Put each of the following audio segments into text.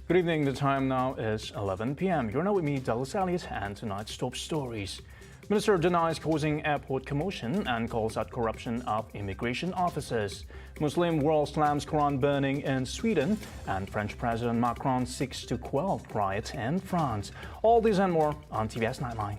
Good evening. The time now is 11 p.m. You're now with me, Douglas Elliott, and tonight's top stories. Minister denies causing airport commotion and calls out corruption of immigration officers. Muslim world slams Quran burning in Sweden, and French President Macron seeks to quell riots in France. All these and more on TVS Nightline.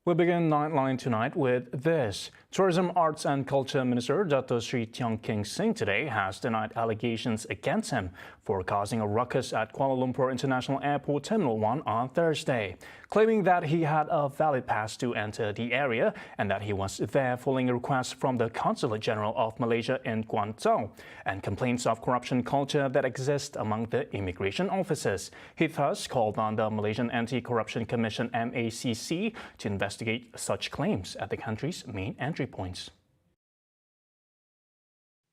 We begin Nightline tonight with this. Tourism, Arts and Culture Minister Dr. Sri TIONG Singh today has denied allegations against him for causing a ruckus at Kuala Lumpur International Airport Terminal 1 on Thursday, claiming that he had a valid pass to enter the area and that he was there following a request from the Consulate General of Malaysia in Guangzhou and complaints of corruption culture that exists among the immigration officers. He thus called on the Malaysian Anti-Corruption Commission MACC to investigate such claims at the country's main entry points.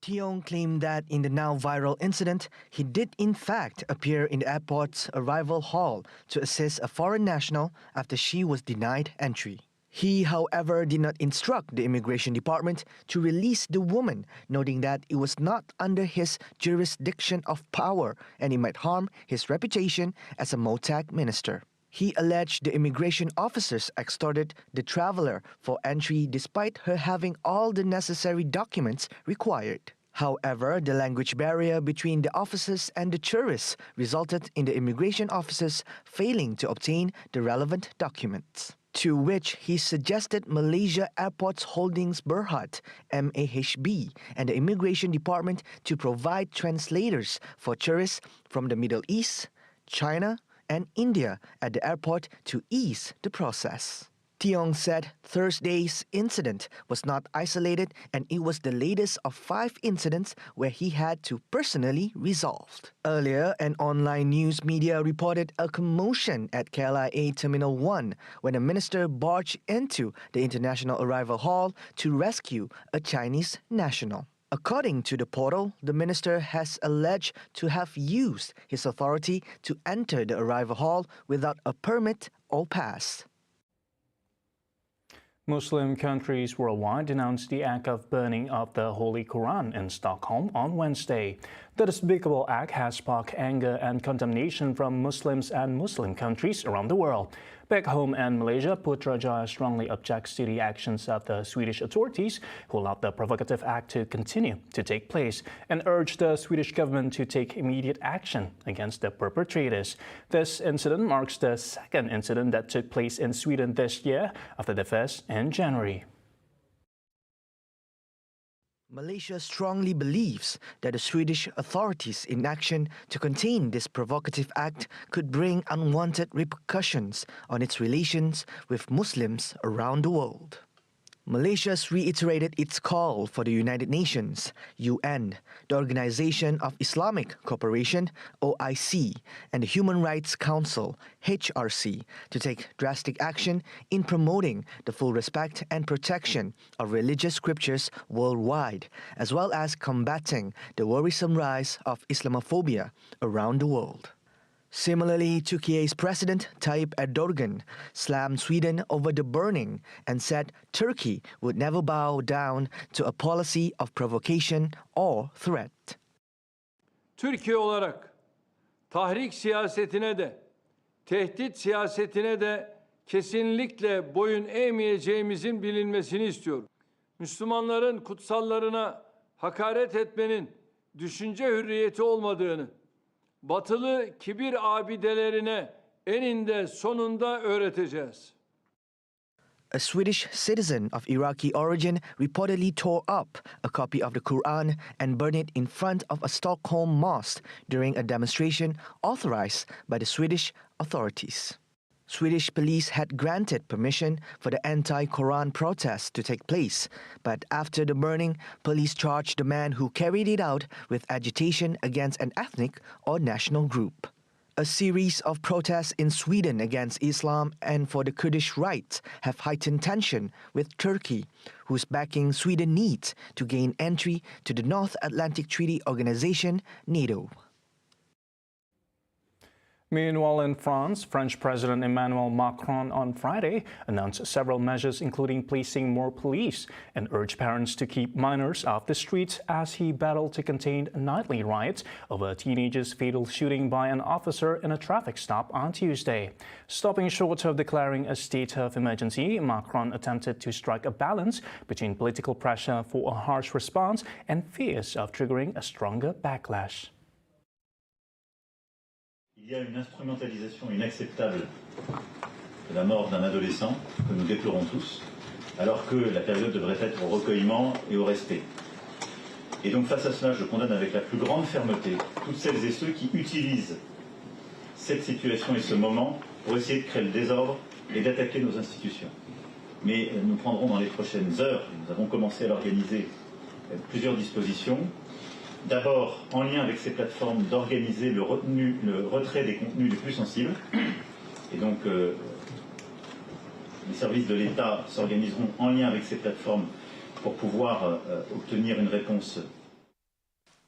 TIONG claimed that in the now viral incident, he did in fact appear in the airport's arrival hall to assist a foreign national after she was denied entry. He, however, did not instruct the immigration department to release the woman, noting that it was not under his jurisdiction of power and it might harm his reputation as a MOTAC minister. He alleged the immigration officers extorted the traveler for entry despite her having all the necessary documents required. However, the language barrier between the officers and the tourists resulted in the immigration officers failing to obtain the relevant documents. To which he suggested Malaysia Airports Holdings Berhad, MAHB, and the Immigration Department to provide translators for tourists from the Middle East, China, and India at the airport to ease the process. TIONG said Thursday's incident was not isolated and it was the latest of 5 incidents where he had to personally resolve. Earlier, an online news media reported a commotion at KLIA Terminal 1 when a minister barged into the international arrival hall to rescue a Chinese national. According to the portal, the minister has alleged to have used his authority to enter the arrival hall without a permit or pass. Muslim countries worldwide denounced the act of burning of the Holy Quran in Stockholm on Wednesday. The despicable act has sparked anger and condemnation from Muslims and Muslim countries around the world. Back home in Malaysia, Putrajaya strongly objects to the actions of the Swedish authorities who allowed the provocative act to continue to take place and urged the Swedish government to take immediate action against the perpetrators. This incident marks the second incident that took place in Sweden this year after the first in January. Malaysia strongly believes that the Swedish authorities' inaction to contain this provocative act could bring unwanted repercussions on its relations with Muslims around the world. Malaysia has reiterated its call for the United Nations, UN, the Organization of Islamic Cooperation, OIC, and the Human Rights Council, HRC, to take drastic action in promoting the full respect and protection of religious scriptures worldwide, as well as combating the worrisome rise of Islamophobia around the world. Similarly, Turkey's President Tayyip Erdogan slammed Sweden over the burning and said Turkey would never bow down to a policy of provocation or threat. Türkiye olarak tahrik siyasetine de, tehdit siyasetine de kesinlikle boyun eğmeyeceğimizin bilinmesini istiyorum. Müslümanların kutsallarına hakaret etmenin düşünce hürriyeti olmadığını, batılı kibir abidelerine eninde sonunda öğreteceğiz. A Swedish citizen of Iraqi origin reportedly tore up a copy of the Quran and burned it in front of a Stockholm mosque during a demonstration authorized by the Swedish authorities. Swedish police had granted permission for the anti-Quran protest to take place, but after the burning, police charged the man who carried it out with agitation against an ethnic or national group. A series of protests in Sweden against Islam and for the Kurdish rights have heightened tension with Turkey, whose backing Sweden needs to gain entry to the North Atlantic Treaty Organization, NATO. Meanwhile, in France, French President Emmanuel Macron on Friday announced several measures, including placing more police, and urged parents to keep minors off the streets as he battled to contain nightly riots over a teenager's fatal shooting by an officer in a traffic stop on Tuesday. Stopping short of declaring a state of emergency, Macron attempted to strike a balance between political pressure for a harsh response and fears of triggering a stronger backlash. Il y a une instrumentalisation inacceptable de la mort d'un adolescent que nous déplorons tous, alors que la période devrait être au recueillement et au respect. Et donc face à cela, je condamne avec la plus grande fermeté toutes celles et ceux qui utilisent cette situation et ce moment pour essayer de créer le désordre et d'attaquer nos institutions. Mais nous prendrons dans les prochaines heures, nous avons commencé à l'organiser, plusieurs dispositions. D'abord, en lien avec ces plateformes, d'organiser le retrait des contenus les plus sensibles. Et donc, les services de l'État s'organiseront en lien avec ces plateformes pour pouvoir obtenir une réponse.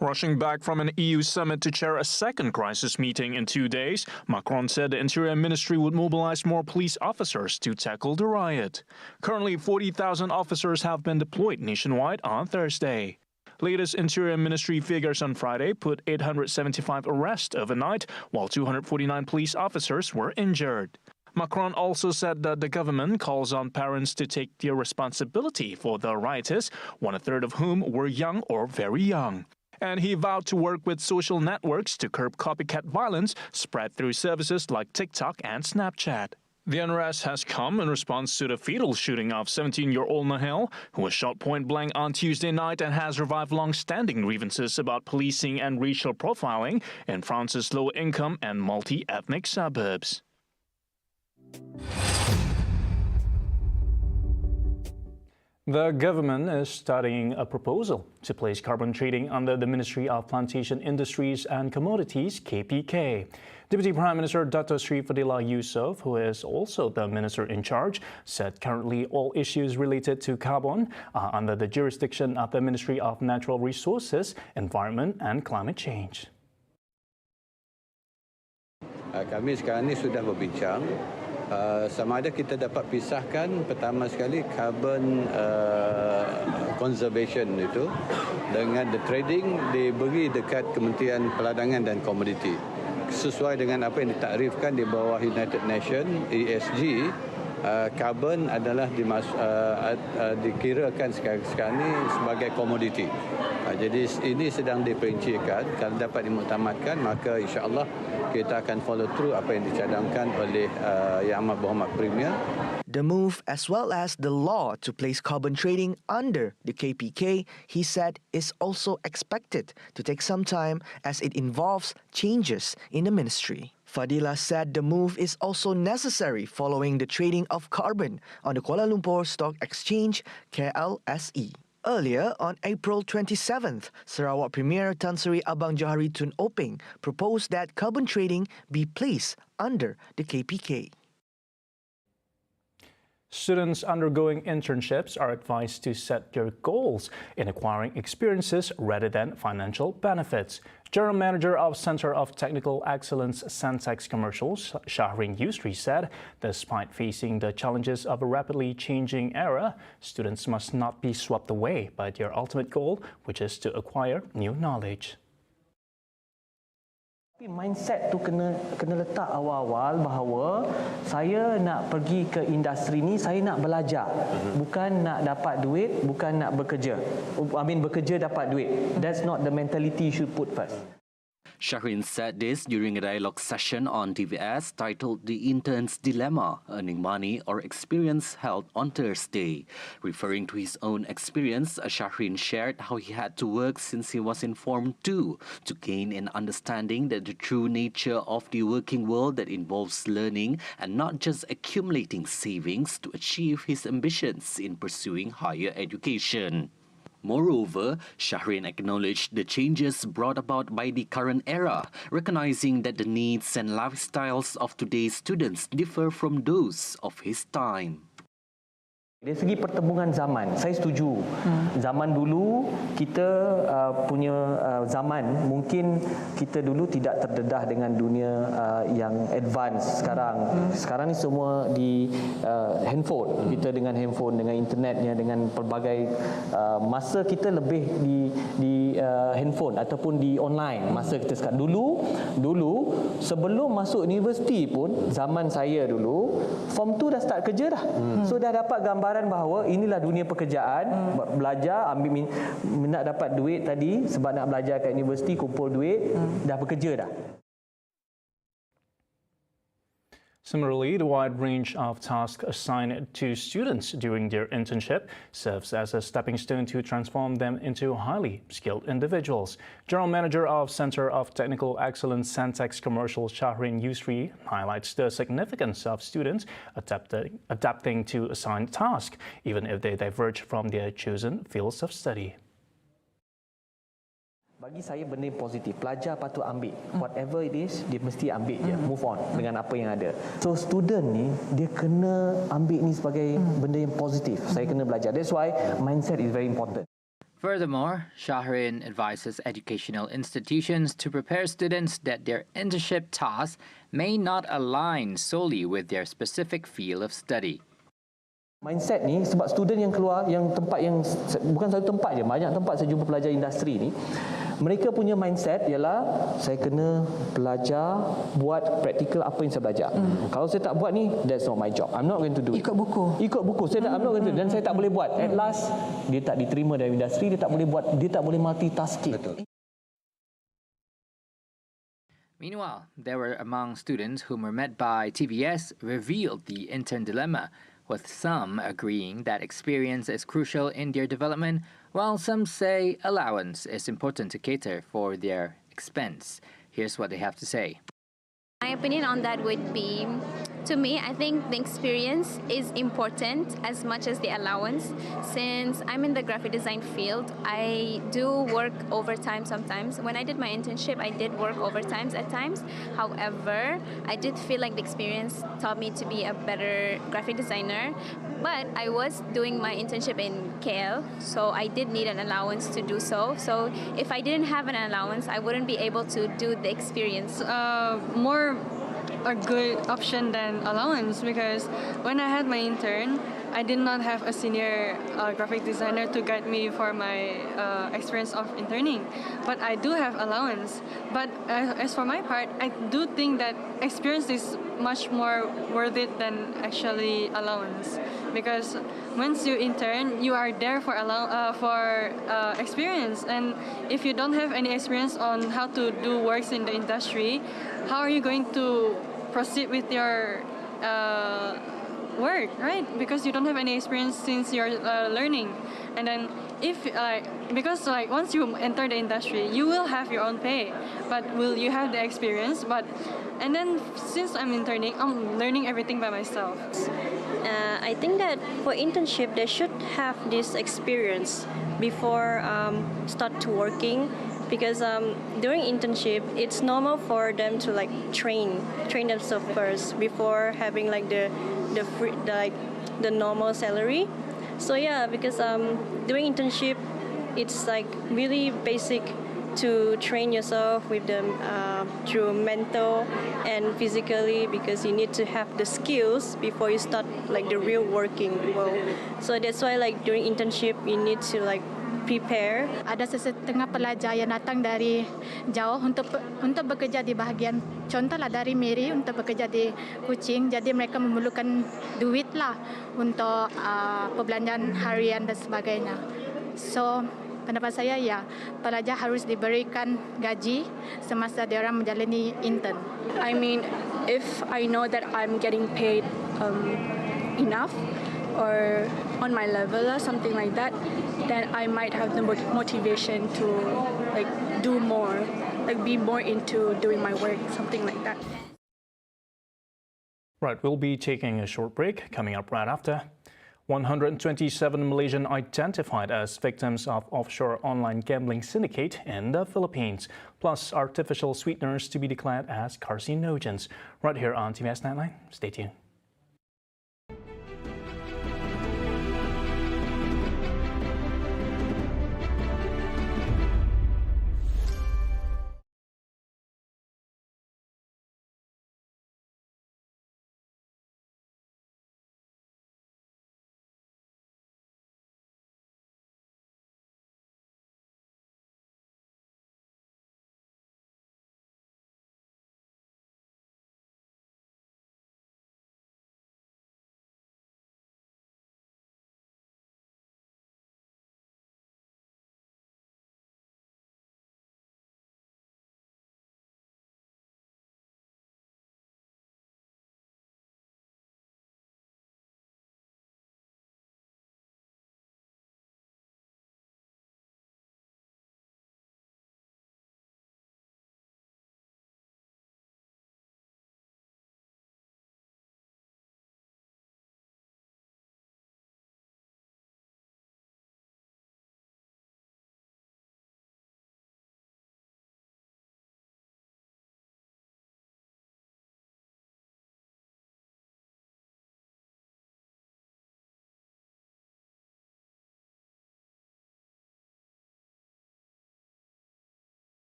Rushing back from an EU summit to chair a second crisis meeting in 2 days, Macron said the Interior Ministry would mobilize more police officers to tackle the riot. Currently, 40,000 officers have been deployed nationwide on Thursday. Latest Interior Ministry figures on Friday put 875 arrests overnight, while 249 police officers were injured. Macron also said that the government calls on parents to take their responsibility for the rioters, 1/3 of whom were young or very young. And he vowed to work with social networks to curb copycat violence spread through services like TikTok and Snapchat. The unrest has come in response to the fatal shooting of 17-year-old Nahel, who was shot point-blank on Tuesday night and has revived long-standing grievances about policing and racial profiling in France's low-income and multi-ethnic suburbs. The government is studying a proposal to place carbon trading under the Ministry of Plantation Industries and Commodities, KPK. Deputy Prime Minister Dato Sri Fadila Yusof, who is also the minister in charge, said currently all issues related to carbon are under the jurisdiction of the Ministry of Natural Resources, Environment and Climate Change. Kami sekarang ini sudah berbincang sama ada kita dapat pisahkan pertama sekali carbon conservation itu dengan the trading diberi dekat Kementerian Peladangan dan Komoditi. Sesuai dengan apa yang ditakrifkan di bawah United Nations ESG, carbon adalah dikirakan sekarang ini sebagai komoditi. Jadi ini sedang diperincikan. Kalau dapat dimuktamadkan, maka insya-Allah kita akan follow through apa yang dicadangkan oleh Yang Amat Berhormat Premier. The move, as well as the law to place carbon trading under the KPK, he said, is also expected to take some time as it involves changes in the ministry. Fadila said the move is also necessary following the trading of carbon on the Kuala Lumpur Stock Exchange, QUELL. Earlier, on April 27th, Sarawak Premier Tan Sri Abang Johari Tun Openg proposed that carbon trading be placed under the KPK. Students undergoing internships are advised to set their goals in acquiring experiences rather than financial benefits. General Manager of Center of Technical Excellence Sentex Commercials, Shahrin Yusri, said despite facing the challenges of a rapidly changing era, students must not be swept away by their ultimate goal, which is to acquire new knowledge. Mindset tu kena letak awal-awal bahawa saya nak pergi ke industri ni, saya nak belajar, bukan nak dapat duit, bukan nak bekerja. Bekerja dapat duit. That's not the mentality you should put first. Shahrin said this during a dialogue session on TVS titled The Intern's Dilemma, Earning Money or Experience, held on Thursday. Referring to his own experience, Shahrin shared how he had to work since he was in Form 2 to gain an understanding that the true nature of the working world that involves learning and not just accumulating savings to achieve his ambitions in pursuing higher education. Moreover, Shahrin acknowledged the changes brought about by the current era, recognizing that the needs and lifestyles of today's students differ from those of his time. Dari segi pertembungan zaman, saya setuju. Zaman dulu kita punya zaman mungkin kita dulu tidak terdedah dengan dunia yang advance sekarang. Sekarang ni semua di handphone. Kita dengan handphone, dengan internetnya, dengan pelbagai masa kita lebih di handphone ataupun di online masa kita sekarang. Dulu sebelum masuk universiti pun zaman saya dulu form 2 dah start kerja dah. So dah dapat gambaran bahawa inilah dunia pekerjaan, belajar, nak dapat duit tadi sebab nak belajar kat universiti, kumpul duit, dah bekerja dah. Similarly, the wide range of tasks assigned to students during their internship serves as a stepping stone to transform them into highly skilled individuals. General Manager of Center of Technical Excellence Centex Commercial Shahrin Yusri highlights the significance of students adapting to assigned tasks, even if they diverge from their chosen fields of study. Bagi saya benda yang positif, pelajar patut ambil whatever it is, dia mesti ambil je, move on dengan apa yang ada. So student ni dia kena ambil ni sebagai benda yang positif. Saya kena belajar. That's why mindset is very important. Furthermore, Shahrin advises educational institutions to prepare students that their internship tasks may not align solely with their specific field of study. Mindset ni sebab student yang keluar, yang tempat yang bukan satu tempat je, banyak tempat saya jumpa pelajar industri ni, mereka punya mindset ialah saya kena belajar buat praktikal apa yang saya belajar. Kalau saya tak buat ni, that's not my job. I'm not going to do it. Ikut buku. I'm not going to do it. Dan saya tak boleh buat. At last dia tak diterima dari industri, dia tak boleh buat, dia tak boleh multitasking. Betul. Meanwhile, there were among students whom were met by TVS revealed the intern dilemma, with some agreeing that experience is crucial in their development, while some say allowance is important to cater for their expense. Here's what they have to say. My opinion on that would be, to me, I think the experience is important as much as the allowance. Since I'm in the graphic design field, I do work overtime sometimes. When I did my internship, I did work overtime at times. However, I did feel like the experience taught me to be a better graphic designer. But I was doing my internship in KL, so I did need an allowance to do so. So if I didn't have an allowance, I wouldn't be able to do the experience. More a good option than allowance, because when I had my intern, I did not have a senior graphic designer to guide me for my experience of interning. But I do have allowance. But as for my part, I do think that experience is much more worth it than actually allowance. Because once you intern, you are there for experience. And if you don't have any experience on how to do works in the industry, how are you going to proceed with your work, right? Because you don't have any experience since you're learning. And then because once you enter the industry, you will have your own pay, but will you have the experience? And then since I'm interning, I'm learning everything by myself. I think that for internship, they should have this experience before start to working. Because during internship, it's normal for them to train themselves first before having the normal salary. So yeah, because during internship, it's really basic to train yourself with them through mental and physically, because you need to have the skills before you start the real working world. So that's why during internship, you need to prepare. Ada setengah pelajar yang datang dari jauh untuk bekerja di bahagian, contohlah dari Miri untuk bekerja di Kuching. Jadi mereka memerlukan duit lah untuk perbelanjaan harian dan sebagainya. So pendapat saya ya, pelajar harus diberikan gaji semasa dia orang menjalani intern. I mean, if I know that I'm getting paid enough or on my level or something like that, then I might have the motivation to do more, be more into doing my work, something like that. Right, we'll be taking a short break. Coming up right after, 127 Malaysian identified as victims of offshore online gambling syndicate in the Philippines, plus artificial sweeteners to be declared as carcinogens. Right here on TVS Nightline. Stay tuned.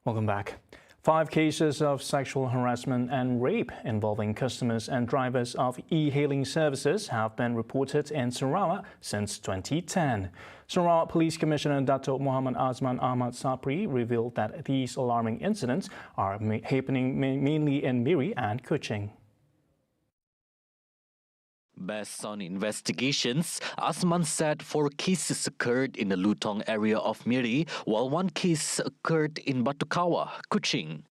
Welcome back. 5 cases of sexual harassment and rape involving customers and drivers of e-hailing services have been reported in Sarawak since 2010. Sarawak Police Commissioner Dato' Muhammad Azman Ahmad Sapri revealed that these alarming incidents are happening mainly in Miri and Kuching. Based on investigations, Azman said 4 cases occurred in the Lutong area of Miri, while 1 case occurred in Batukawa, Kuching.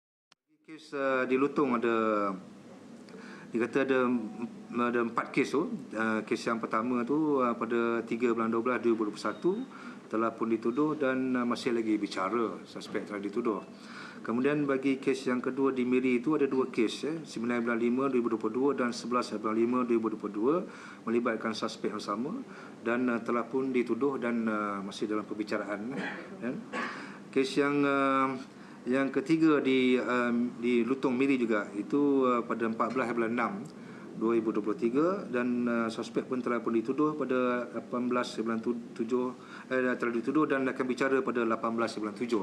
Kes di Lutong dikata ada 4 kes tu. Kes yang pertama tu pada 3 bulan 12 2021 telah pun dituduh dan masih lagi bicara, suspek telah dituduh. Kemudian bagi kes yang kedua di Miri itu ada 2 kes 9 bulan 5 2022 dan 11 bulan 5 2022 melibatkan suspek yang sama dan telah pun dituduh dan masih dalam perbicaraan. Kes yang ketiga di Lutong Miri juga itu pada 14 bulan 6 2023 dan suspek pun telah pun dituduh pada 18 bulan 7 telah dituduh dan akan bicara pada 18 bulan 7.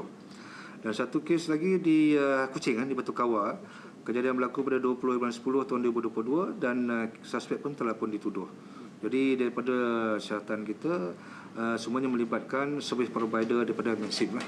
Dan satu kes lagi di Kuching di Batukawa. Kejadian berlaku pada 20 bulan 10 tahun 2022 dan suspek pun telah pun dituduh. Jadi daripada syaratan kita semuanya melibatkan servis provider daripada Maxim lah.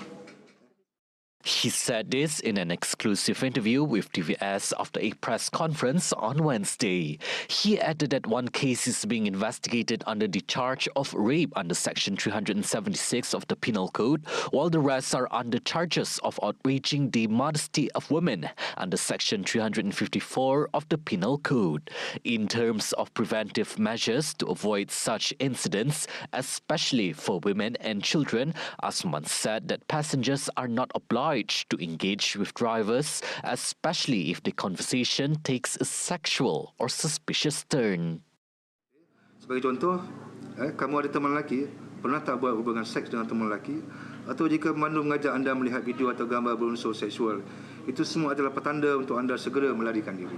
He said this in an exclusive interview with TVS after a press conference on Wednesday. He added that 1 case is being investigated under the charge of rape under Section 376 of the Penal Code, while the rest are under charges of outraging the modesty of women under Section 354 of the Penal Code. In terms of preventive measures to avoid such incidents, especially for women and children, Azman said that passengers are not obliged to engage with drivers, especially if the conversation takes a sexual or suspicious turn. Sebagai contoh, kamu ada teman lelaki, pernah tak buat hubungan seks dengan teman lelaki? Atau jika pemandu mengajak anda melihat video atau gambar berunsur seksual, itu semua adalah petanda untuk anda segera melarikan diri.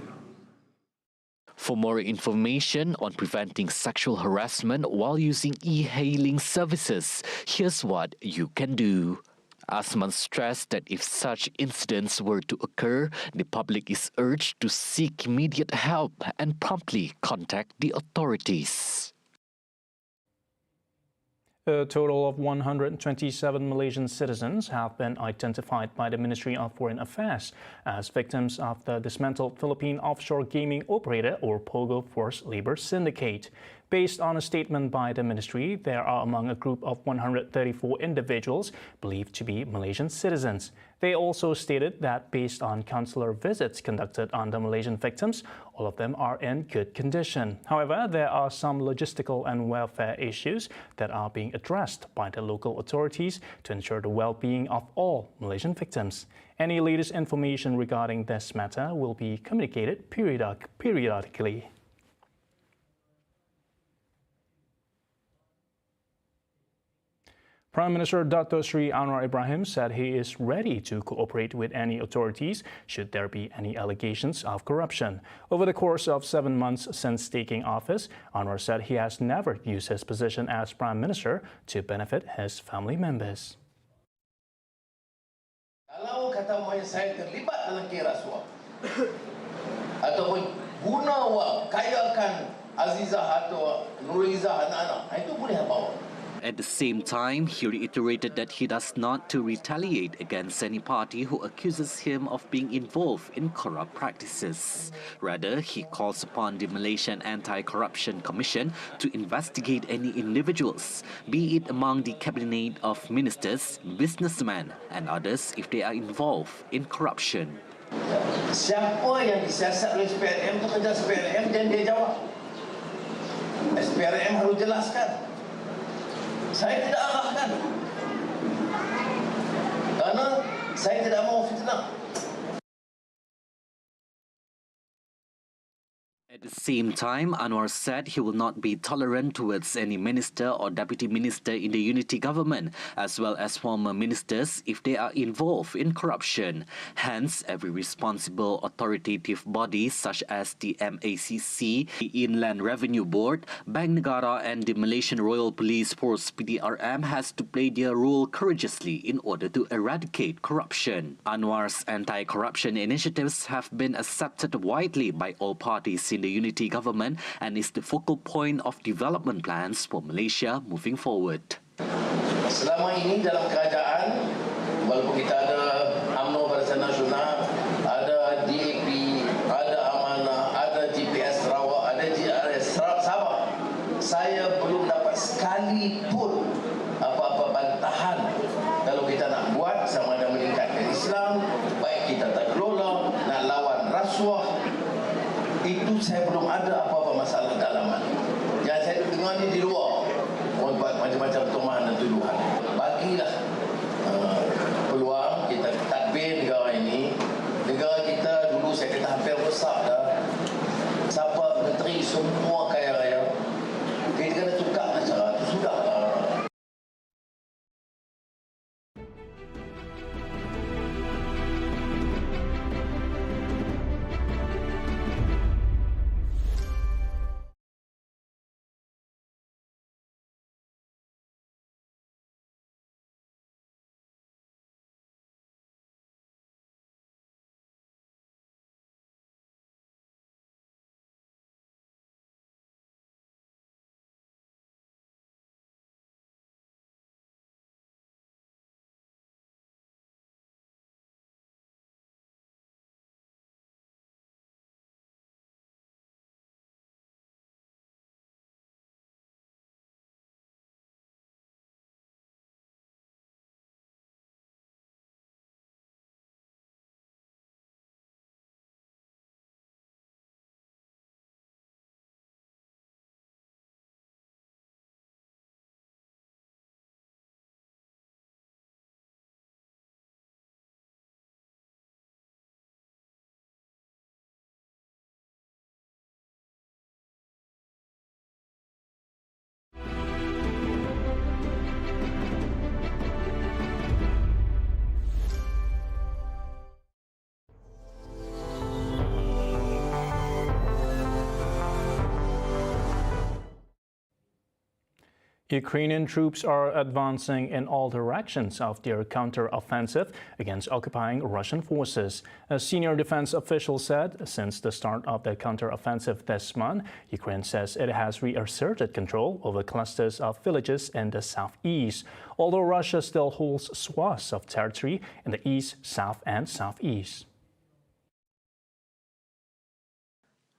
For more information on preventing sexual harassment while using e-hailing services, here's what you can do. Asman stressed that if such incidents were to occur, the public is urged to seek immediate help and promptly contact the authorities. A total of 127 Malaysian citizens have been identified by the Ministry of Foreign Affairs as victims of the dismantled Philippine offshore gaming operator or POGO forced labor syndicate. Based on a statement by the ministry, they are among a group of 134 individuals believed to be Malaysian citizens. They also stated that based on consular visits conducted on the Malaysian victims, all of them are in good condition. However, there are some logistical and welfare issues that are being addressed by the local authorities to ensure the well-being of all Malaysian victims. Any latest information regarding this matter will be communicated periodically. Prime Minister Dato Sri Anwar Ibrahim said he is ready to cooperate with any authorities should there be any allegations of corruption. Over the course of 7 months since taking office, Anwar said he has never used his position as Prime Minister to benefit his family members. Kalau kata saya terlibat dalam kira rasuah ataupun guna wang kayakan Azizah atau Nurizah anak-anak, itu boleh bawa. At the same time, he reiterated that he does not to retaliate against any party who accuses him of being involved in corrupt practices. Rather, he calls upon the Malaysian Anti-Corruption Commission to investigate any individuals, be it among the cabinet of ministers, businessmen and others if they are involved in corruption. Siapa yang disiasat oleh SPRM itu kerja SPRM dan dia jawab. SPRM harus jelaskan. Saya tidak arahkan. Karena saya tidak mau fitnah. At the same time, Anwar said he will not be tolerant towards any minister or deputy minister in the unity government, as well as former ministers if they are involved in corruption. Hence, every responsible authoritative body such as the MACC, the Inland Revenue Board, Bank Negara and the Malaysian Royal Police Force PDRM has to play their role courageously in order to eradicate corruption. Anwar's anti-corruption initiatives have been accepted widely by all parties in the unity government and is the focal point of development plans for Malaysia moving forward. Selama ini dalam kerajaan, walaupun kita ada UMNO Barisan Nasional, ada DAP, ada Amanah, ada GPS Sarawak, ada GRS Sabah, saya belum dapat sekali pun apa-apa bantahan kalau kita nak buat sama ada meningkatkan Islam, baik kita tak kelola, nak lawan rasuah, itu saya belum ada apa-apa masalah dalaman. Yang saya dengar ni di luar, buat macam-macam tuduhan dan tuduhan. Bagilah peluang kita tadbir negara ini. Negara kita dulu saya kata hampir rosak dah. Siapa menteri semua kaya raya. Kita kena tukar cara itu sudah. Ukrainian troops are advancing in all directions of their counter-offensive against occupying Russian forces. A senior defense official said since the start of the counter-offensive this month, Ukraine says it has reasserted control over clusters of villages in the southeast, although Russia still holds swaths of territory in the east, south and southeast.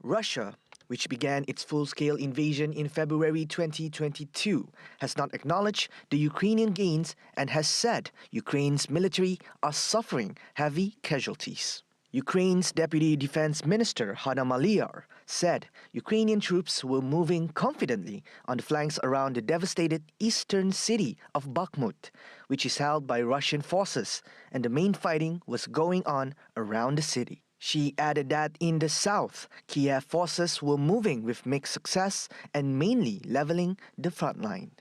Russia, which began its full-scale invasion in February 2022, has not acknowledged the Ukrainian gains and has said Ukraine's military are suffering heavy casualties. Ukraine's Deputy Defense Minister Hanna Maliar said Ukrainian troops were moving confidently on the flanks around the devastated eastern city of Bakhmut, which is held by Russian forces, and the main fighting was going on around the city. She added that in the south, Kiev forces were moving with mixed success and mainly leveling the front line.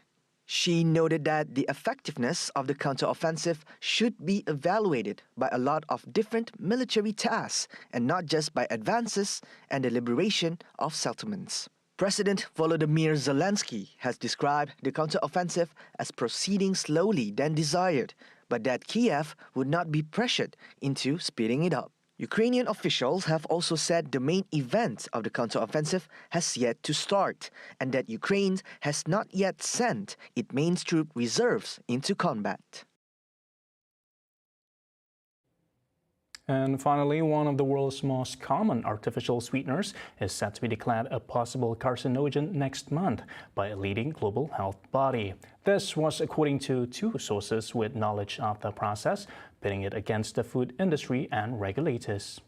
She noted that the effectiveness of the counteroffensive should be evaluated by a lot of different military tasks and not just by advances and the liberation of settlements. President Volodymyr Zelensky has described the counteroffensive as proceeding slowly than desired, but that Kiev would not be pressured into speeding it up. Ukrainian officials have also said the main event of the counteroffensive has yet to start and that Ukraine has not yet sent its main troop reserves into combat. And finally, one of the world's most common artificial sweeteners is set to be declared a possible carcinogen next month by a leading global health body. This was according to two sources with knowledge of the process, pitting it against the food industry and regulators.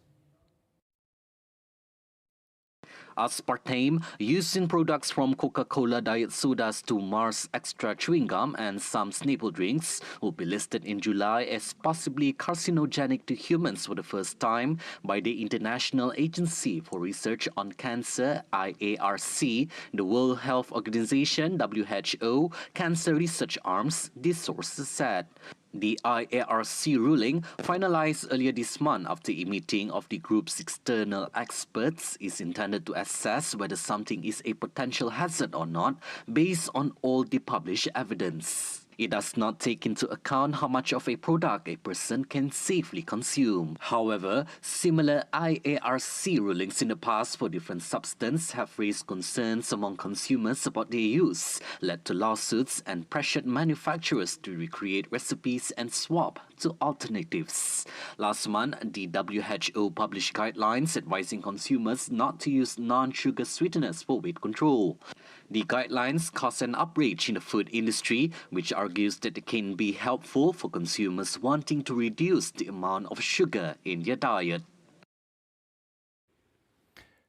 Aspartame, used in products from Coca-Cola diet sodas to Mars Extra chewing gum and some Snapple drinks, will be listed in July as possibly carcinogenic to humans for the first time by the International Agency for Research on Cancer, IARC, the World Health Organization, WHO, Cancer Research Arms, these sources said. The IARC ruling, finalized earlier this month after a meeting of the group's external experts, is intended to assess whether something is a potential hazard or not based on all the published evidence. It does not take into account how much of a product a person can safely consume. However, similar IARC rulings in the past for different substances have raised concerns among consumers about their use, led to lawsuits and pressured manufacturers to recreate recipes and swap to alternatives. Last month, the WHO published guidelines advising consumers not to use non-sugar sweeteners for weight control. The guidelines caused an outrage in the food industry, which argues that it can be helpful for consumers wanting to reduce the amount of sugar in their diet.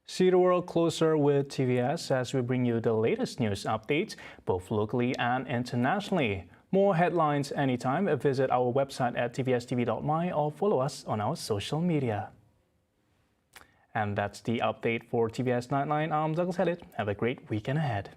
See the world closer with TVS as we bring you the latest news updates, both locally and internationally. More headlines anytime. Visit our website at tvstv.my or follow us on our social media. And that's the update for TVS Nightline. I'm Douglas Headed. Have a great weekend ahead.